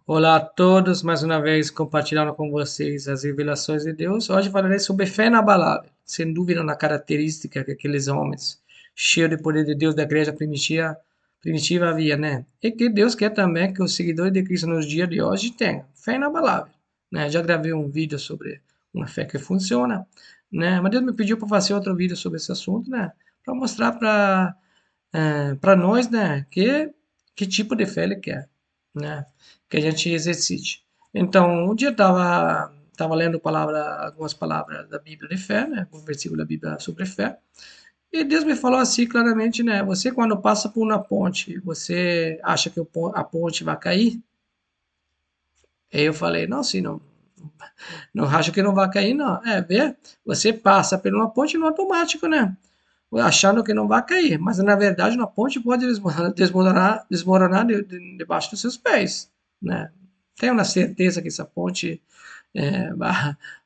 Olá a todos, mais uma vez compartilhando com vocês as revelações de Deus. Hoje falarei sobre fé inabalável, sem dúvida uma característica que aqueles homens cheios de poder de Deus da igreja primitiva havia, né? E que Deus quer também que os seguidores de Cristo nos dias de hoje tenham fé inabalável, né? Já gravei um vídeo sobre uma fé que funciona, né? Mas Deus me pediu para fazer outro vídeo sobre esse assunto, né? Para mostrar para nós, né? Que tipo de fé Ele quer, né? Que a gente exercite. Então, um dia eu tava lendo algumas palavras da Bíblia de fé, né? Um versículo da Bíblia sobre fé. E Deus me falou assim claramente, né? Você quando passa por uma ponte, você acha que a ponte vai cair? Aí eu falei, não, sim, não acho que não vai cair, não. Vê, você passa por uma ponte no automático, né? Achando que não vai cair, mas na verdade uma ponte pode desmoronar debaixo dos seus pés, né? Tenha uma certeza que essa ponte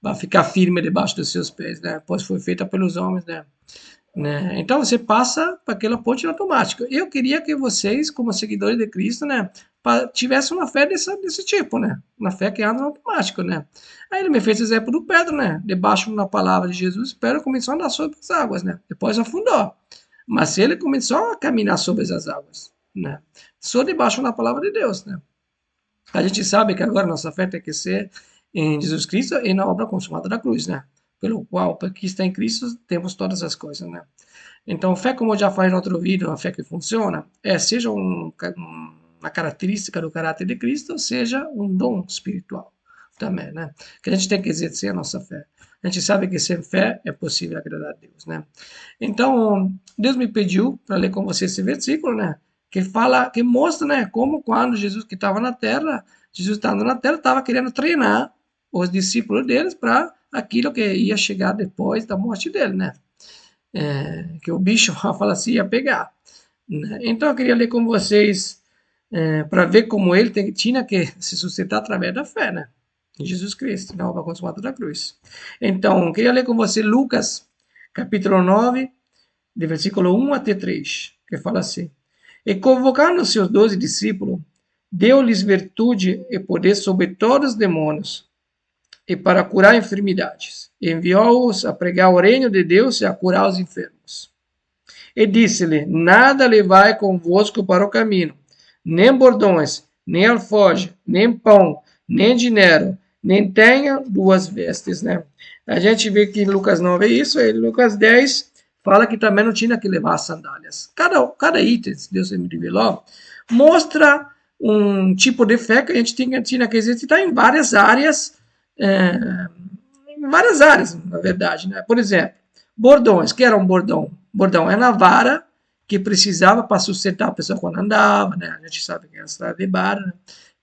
vai ficar firme debaixo dos seus pés, né? Pois foi feita pelos homens, né? Então você passa para aquela ponte automática. Eu queria que vocês, como seguidores de Cristo, né, tivessem uma fé desse tipo, né? Uma fé que anda no automático, né? Aí ele me fez o exemplo do Pedro, né? Debaixo da palavra de Jesus, Pedro começou a andar sobre as águas, né? Depois afundou. Mas ele começou a caminhar sobre as águas, né? Só debaixo da palavra de Deus, né? A gente sabe que agora nossa fé tem que ser em Jesus Cristo e na obra consumada da cruz, né? Pelo qual, para que está em Cristo, temos todas as coisas, né? Então, fé, como eu já falei no outro vídeo, a fé que funciona, seja uma característica do caráter de Cristo, seja um dom espiritual também, né? Que a gente tem que exercer a nossa fé. A gente sabe que sem fé é possível agradar a Deus, né? Então, Deus me pediu para ler com você esse versículo, né? Que fala, que mostra, né? Como quando Jesus que estava na Terra, Jesus estava na Terra, estava querendo treinar os discípulos deles para aquilo que ia chegar depois da morte dele, né? Que o bicho fala assim, ia pegar, né? Então eu queria ler com vocês para ver como ele tinha que se sustentar através da fé, né? Em Jesus Cristo, na obra consumada da cruz. Então, eu queria ler com você Lucas, capítulo 9, de versículo 1 até 3, que fala assim: E convocando os seus 12 discípulos, deu-lhes virtude e poder sobre todos os demônios, e para curar enfermidades. Enviou-os a pregar o reino de Deus e a curar os enfermos. E disse-lhe: Nada levai convosco para o caminho, nem bordões, nem alforje, nem pão, nem dinheiro, nem tenha duas vestes, né? A gente vê que em Lucas 9 é isso, e Lucas 10 fala que também não tinha que levar sandálias. Cada item, se Deus me revelou, mostra um tipo de fé que a gente tinha que exercitar é, em várias áreas, na verdade, né? Por exemplo, bordões. O que era um bordão? Bordão é na vara que precisava para sustentar a pessoa quando andava, né? A gente sabe que é a estrada de vara, né?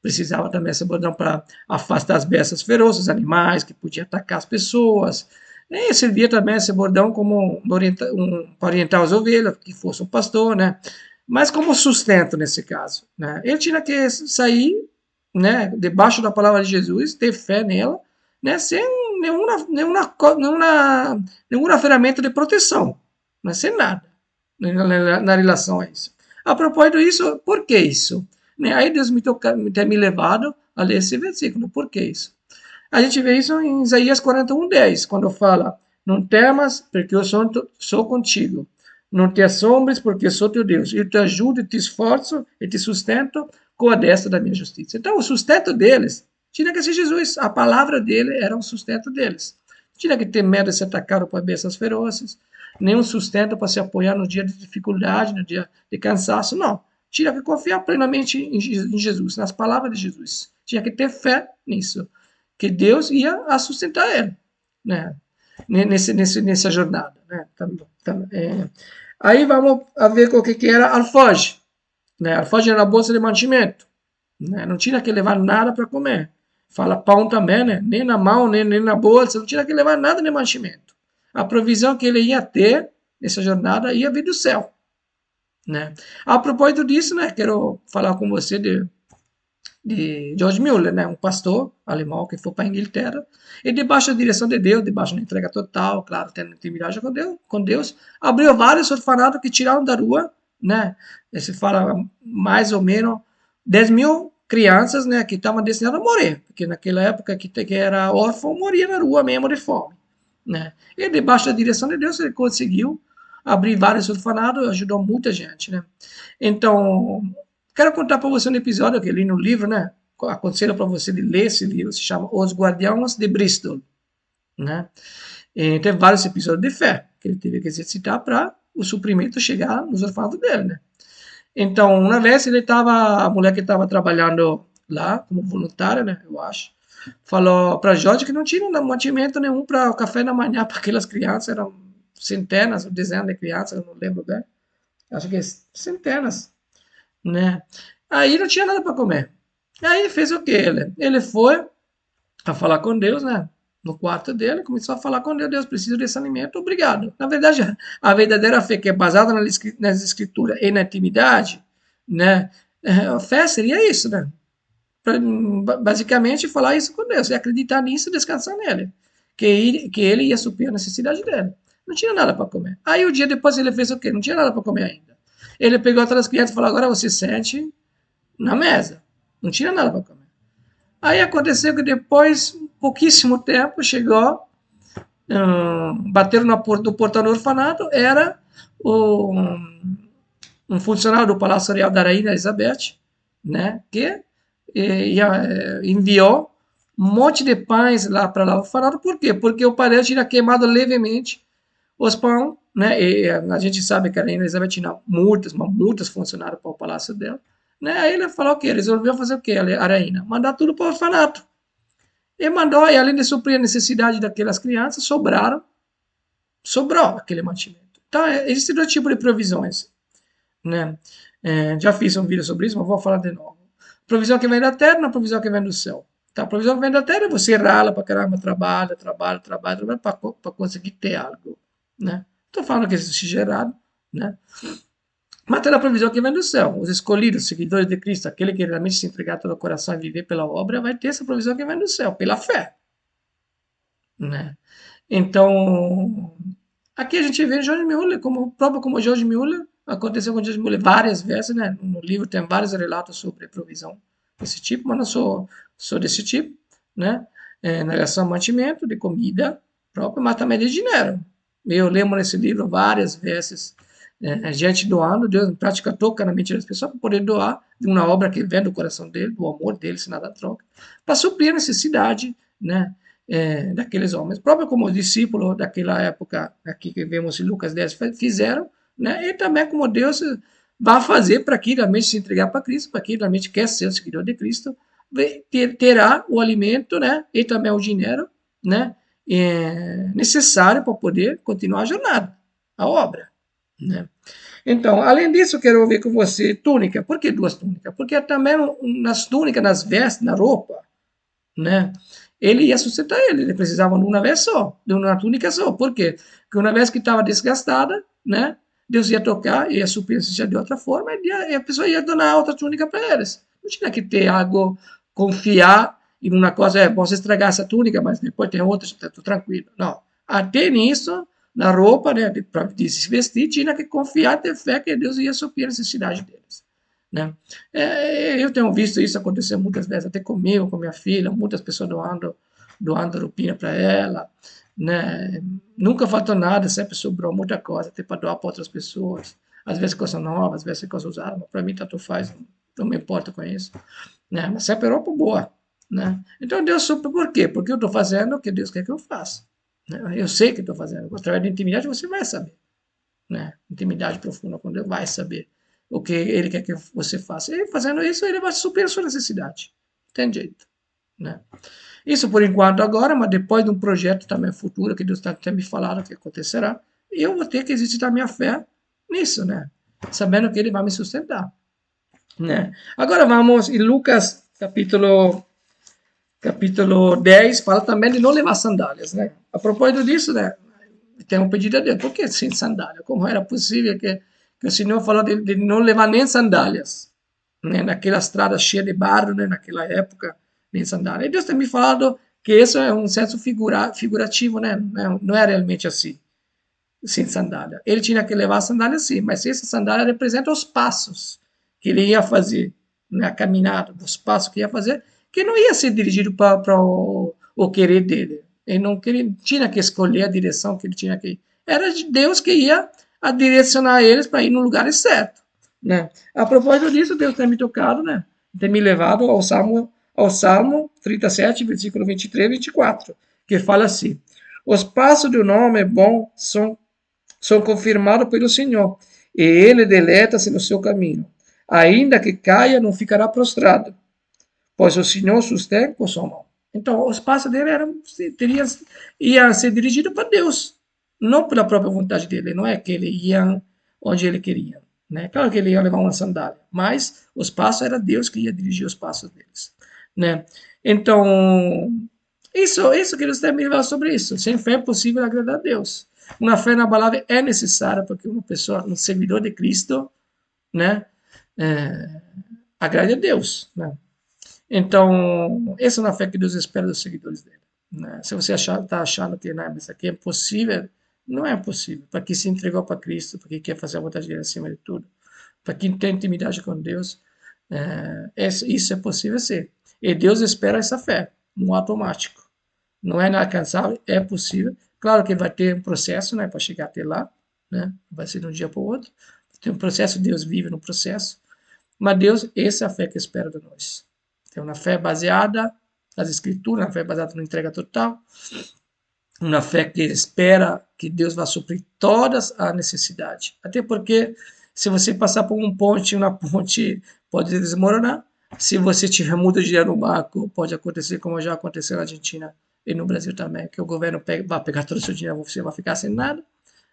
Precisava também esse bordão para afastar as bestas ferozes, animais que podiam atacar as pessoas. E servia também esse bordão como para orientar as ovelhas, que fosse um pastor, né? Mas como sustento nesse caso, né? Ele tinha que sair, né, debaixo da palavra de Jesus, ter fé nela, né, sem nenhuma ferramenta de proteção, né, sem nada na relação a isso. A propósito disso, por que isso? Né, aí Deus me tem me levado a ler esse versículo. Por que isso? A gente vê isso em Isaías 41:10, quando fala: Não temas, porque eu sou contigo. Não te assombres, porque eu sou teu Deus. Eu te ajudo, e te esforço e te sustento com a destra da minha justiça. Então, o sustento deles tinha que ser Jesus. A palavra dele era o sustento deles. Tinha que ter medo de ser atacado por bestas ferozes, nenhum sustento para se apoiar no dia de dificuldade, no dia de cansaço. Não. Tinha que confiar plenamente em Jesus, nas palavras de Jesus. Tinha que ter fé nisso, que Deus ia sustentar ele, né? Nessa jornada, né? Aí vamos a ver o que era alforje, né? Alforje era a bolsa de mantimento, né? Não tinha que levar nada para comer. Fala pão também, né? Nem na mão, nem na bolsa, não tinha que levar nada de mantimento. A provisão que ele ia ter nessa jornada ia vir do céu, né? A propósito disso, né? Quero falar com você de George Mueller, né, um pastor alemão que foi para a Inglaterra, e debaixo da direção de Deus, debaixo da entrega total, claro, tendo intimidade com Deus, abriu vários orfanatos que tiraram da rua, né, se fala mais ou menos 10 mil crianças, né, que estavam destinadas a morrer, porque naquela época que era órfão, morria na rua mesmo de fome, né? E debaixo da direção de Deus ele conseguiu abrir vários orfanatos, ajudou muita gente, né? Então, quero contar para você um episódio que eu li no livro, né? Aconselho para você de ler esse livro, se chama Os Guardiões de Bristol, né? E tem vários episódios de fé que ele teve que exercitar para o suprimento chegar nos orfanatos dele, né? Então, uma vez a mulher que estava trabalhando lá como voluntária, né, eu acho, falou para Jorge que não tinha mantimento nenhum para o café da manhã para aquelas crianças, eram centenas, dezenas de crianças, eu não lembro bem, acho que centenas, né? Aí não tinha nada para comer. Aí ele fez o quê? Ele foi a falar com Deus, né? No quarto dele, começou a falar com Deus, Deus, preciso desse alimento, obrigado. Na verdade, a verdadeira fé que é baseada nas escrituras e na intimidade, né? A fé seria isso, né? Basicamente falar isso com Deus, e acreditar nisso e descansar nele, que ele ia suprir a necessidade dele. Não tinha nada para comer. Aí o dia depois ele fez o quê? Não tinha nada para comer ainda. Ele pegou outras crianças e falou, agora você sente na mesa. Não tinha nada para comer. Aí aconteceu que depois, pouquíssimo tempo, chegou, bateram na porta do portão do orfanato, era um funcionário do Palácio Real da Rainha Elizabeth, né, que enviou um monte de pães lá para lá o orfanato. Por quê? Porque o padeiro tinha queimado levemente os pães, né? E a gente sabe que a Rainha Elizabeth tinha muitas funcionários para o palácio dela, né? Aí ele falou o quê? Resolveu fazer o quê? A rainha? Mandar tudo para o orfanato. E mandou, e além de suprir a necessidade daquelas crianças, sobrou aquele mantimento. Então, existem dois tipos de provisões, né? Já fiz um vídeo sobre isso, mas vou falar de novo. Provisão que vem da terra, não provisão que vem do céu. Tá? A provisão que vem da terra, você rala para caramba, trabalha para conseguir ter algo, né? Estou falando que isso é gerado, né? Mas tem a provisão que vem do céu. Os escolhidos, seguidores de Cristo, aquele que realmente se entregar todo o coração e viver pela obra, vai ter essa provisão que vem do céu, pela fé, né? Então, aqui a gente vê George Mueller, como George Mueller, aconteceu com George Mueller várias vezes, né? No livro tem vários relatos sobre provisão desse tipo, mas não sou desse tipo, né? Na relação ao mantimento, de comida própria, mas também de dinheiro. Eu lembro nesse livro várias vezes a gente doando, Deus em prática toca na mente das pessoas para poder doar de uma obra que vem do coração dele, do amor dele, sem nada troca, para suprir a necessidade, né? Daqueles homens, próprio como os discípulos daquela época, aqui que vemos em Lucas 10, fizeram, né? E também como Deus vai fazer para quem realmente se entregar para Cristo, para quem realmente quer ser o seguidor de Cristo, terá o alimento, né? E também o dinheiro, né? Necessário para poder continuar a jornada, a obra, né? Então, além disso, quero ver com você túnica. Por que duas túnicas? Porque também nas túnicas, nas vestes, na roupa, né? Ele ia sustentar ele precisava de uma vez só, de uma túnica só. Por quê? Porque uma vez que estava desgastada, né? Deus ia tocar, ia suprir de outra forma, e a pessoa ia dar outra túnica para eles. Não tinha que ter algo, confiar em uma coisa, posso estragar essa túnica, mas depois tem outra, estou tranquilo. Não. Até nisso, na roupa, né, para se vestir, tinha que confiar, ter fé que Deus ia suprir a necessidade deles, né? Eu tenho visto isso acontecer muitas vezes, até comigo, com minha filha, muitas pessoas doando roupinha para ela, né? Nunca faltou nada, sempre sobrou muita coisa, até para doar para outras pessoas. Às vezes coisa nova, às vezes coisa usada, mas para mim tanto faz, não me importa com isso, né? Mas sempre roupa boa, né? Então Deus supre por quê? Porque eu estou fazendo o que Deus quer que eu faça, né? Eu sei que estou fazendo, através da intimidade você vai saber, né? Intimidade profunda com Deus, vai saber o que Ele quer que você faça. E fazendo isso, Ele vai suprir a sua necessidade. Tem jeito, né? Isso por enquanto agora, mas depois de um projeto também futuro, que Deus está me falando que acontecerá, eu vou ter que exercitar minha fé nisso, né? Sabendo que Ele vai me sustentar, né? Agora vamos em Lucas capítulo 10, fala também de não levar sandálias, né? A propósito disso, né? Tem um pedido a Deus, por que sem sandália? Como era possível que o Senhor falou de não levar nem sandálias, né? Naquela estrada cheia de barro, né? Naquela época, nem sandália. E Deus tem me falado que isso é um senso figurativo, né? Não é realmente assim, sem sandália. Ele tinha que levar a sandália sim, mas essa sandália representa os passos que ele ia fazer, né, a caminhada, os passos que ia fazer, que não ia ser dirigido para o querer dele. Ele não tinha que escolher a direção que ele tinha que ir. Era de Deus que ia a direcionar eles para ir no lugar certo, né? A propósito disso, Deus tem me tocado, né? Tem me levado ao Salmo 37, versículo 23 e 24, que fala assim: os passos do nome bom são confirmados pelo Senhor, e ele deleta-se no seu caminho. Ainda que caia, não ficará prostrado, pois o Senhor sustém com sua mão. Então, os passos dele iam ser dirigidos para Deus, não pela própria vontade dele. Não é que ele ia onde ele queria. Né? Claro que ele ia levar uma sandália, mas os passos era Deus que ia dirigir os passos deles. Né? Então, isso que eles devem levar sobre isso. Sem fé é possível agradar a Deus. Uma fé inabalável é necessária porque uma pessoa, um seguidor de Cristo, né, agrade a Deus. Né? Então, essa é a fé que Deus espera dos seguidores dele. Né? Se você está achando que não, isso aqui é impossível, não é possível. Para quem se entregou para Cristo, para quem quer fazer a vontade dele acima de tudo, para quem tem intimidade com Deus, isso é possível ser. E Deus espera essa fé, no automático. Não é inalcançável, é possível. Claro que vai ter um processo, né, para chegar até lá, né? Vai ser de um dia para o outro. Tem um processo, Deus vive no processo. Mas Deus, essa é a fé que espera de nós. Tem uma fé baseada nas Escrituras, uma fé baseada na entrega total, uma fé que espera que Deus vai suprir todas as necessidades. Até porque, se você passar por uma ponte pode desmoronar. Se você tiver muito dinheiro no banco, pode acontecer como já aconteceu na Argentina e no Brasil também, que o governo vai pegar todo o seu dinheiro, você vai ficar sem nada.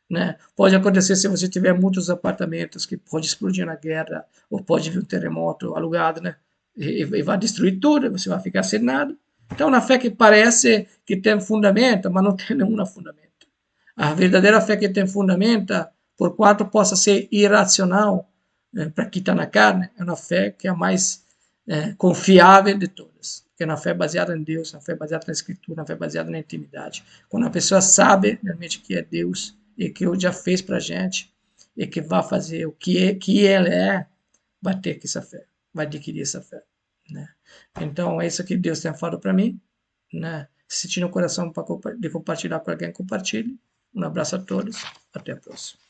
Né? Pode acontecer se você tiver muitos apartamentos que pode explodir na guerra, ou pode vir um terremoto alugado, né? E vai destruir tudo, você vai ficar sem nada. Então, na fé que parece que tem fundamento, mas não tem nenhum fundamento. A verdadeira fé que tem fundamento, por quanto possa ser irracional, para quem está na carne, é uma fé que é a mais confiável de todas. Que é uma fé baseada em Deus, uma fé baseada na Escritura, uma fé baseada na intimidade. Quando a pessoa sabe realmente que é Deus e que o já fez para a gente e que vai fazer o que ele é, vai ter que essa fé, vai adquirir essa fé. Né? Então, é isso que Deus tem falado para mim. Né? Se tinha no coração de compartilhar com alguém, compartilhe. Um abraço a todos. Até a próxima.